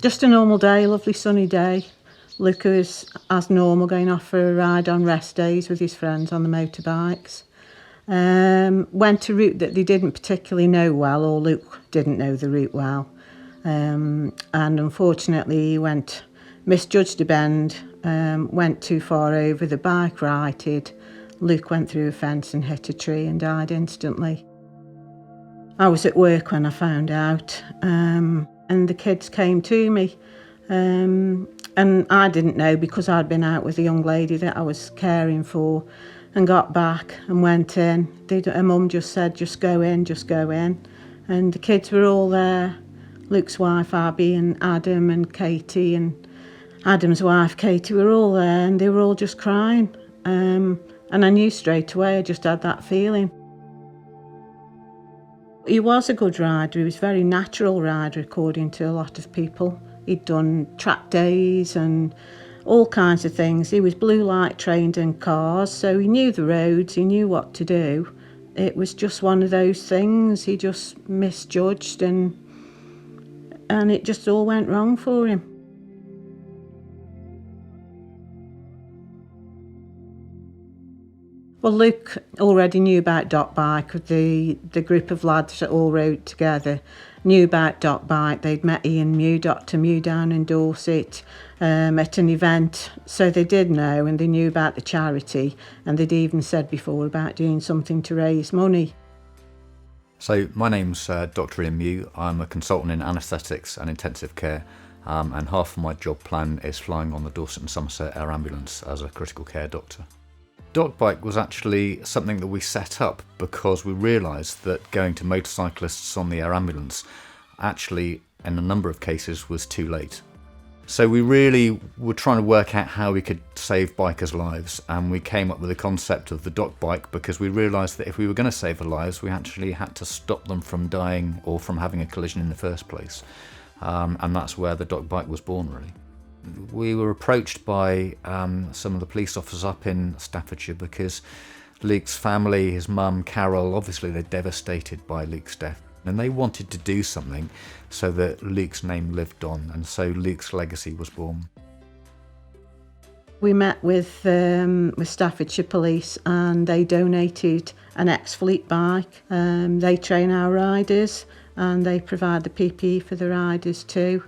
Just a normal day, lovely sunny day. Luke was, as normal, going off for a ride on rest days with his friends on the motorbikes. Went a route that they didn't particularly know well, or Luke didn't know the route well. And unfortunately he misjudged a bend, went too far over, the bike righted. Luke went through a fence and hit a tree and died instantly. I was at work when I found out, and the kids came to me. And I didn't know, because I'd been out with a young lady that I was caring for, and got back and went in. Her mum just said, just go in. And the kids were all there. Luke's wife, Abby, and Adam and Katie, and Adam's wife, Katie, were all there, and they were all just crying. And I knew straight away, I just had that feeling. He was a good rider. He was a very natural rider, according to a lot of people. He'd done track days and all kinds of things. He was blue light trained in cars, so he knew the roads, he knew what to do. It was just one of those things. He just misjudged, and it just all went wrong for him. Well, Luke already knew about DocBike. The group of lads that all rode together knew about DocBike. They'd met Ian Mew, Dr. Mew, down in Dorset at an event. So they did know, and they knew about the charity, and they'd even said before about doing something to raise money. So my name's Dr. Ian Mew. I'm a consultant in anaesthetics and intensive care, and half of my job plan is flying on the Dorset and Somerset Air Ambulance as a critical care doctor. DocBike was actually something that we set up because we realised that going to motorcyclists on the air ambulance actually, in a number of cases, was too late. So we really were trying to work out how we could save bikers' lives, and we came up with the concept of the DocBike because we realised that if we were going to save their lives, we actually had to stop them from dying or from having a collision in the first place. And that's where the DocBike was born, really. We were approached by some of the police officers up in Staffordshire because Luke's family, his mum, Carol, obviously they're devastated by Luke's death, and they wanted to do something so that Luke's name lived on, and so Luke's legacy was born. We met with Staffordshire Police, and they donated an ex-fleet bike. They train our riders, and they provide the PPE for the riders too.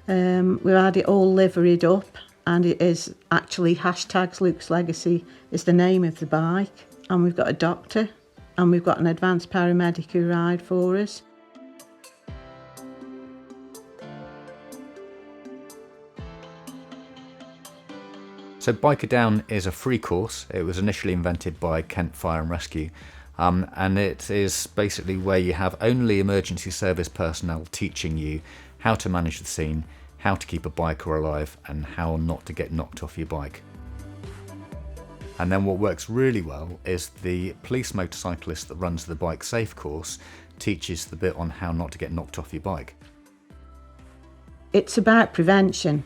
We've had it all liveried up, and it is actually #Luke's Legacy is the name of the bike, and we've got a doctor, and we've got an advanced paramedic who ride for us. So Biker Down is a free course. It was initially invented by Kent Fire and Rescue, and it is basically where you have only emergency service personnel teaching you how to manage the scene, how to keep a biker alive, and how not to get knocked off your bike. And then what works really well is the police motorcyclist that runs the Bike Safe course teaches the bit on how not to get knocked off your bike. It's about prevention.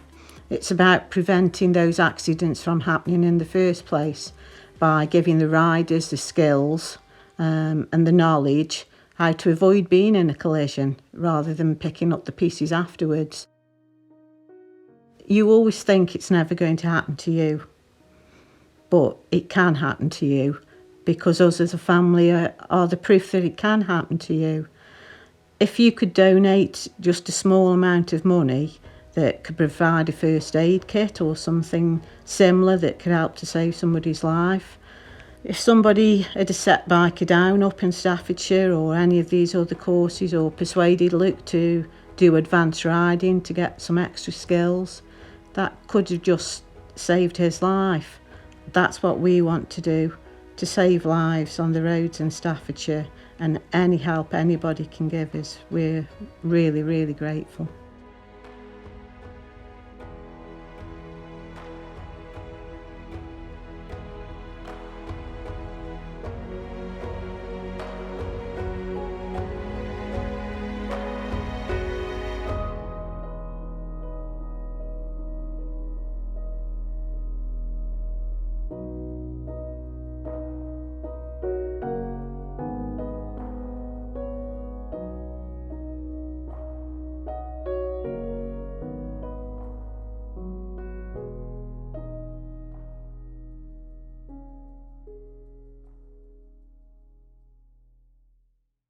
It's about preventing those accidents from happening in the first place by giving the riders the skills and the knowledge how to avoid being in a collision rather than picking up the pieces afterwards. You always think it's never going to happen to you, but it can happen to you because us as a family are the proof that it can happen to you. If you could donate just a small amount of money that could provide a first aid kit or something similar that could help to save somebody's life. If somebody had a set biker down up in Staffordshire or any of these other courses, or persuaded Luke to do advanced riding to get some extra skills, that could have just saved his life. That's what we want to do, to save lives on the roads in Staffordshire, and any help anybody can give us, we're really, really grateful.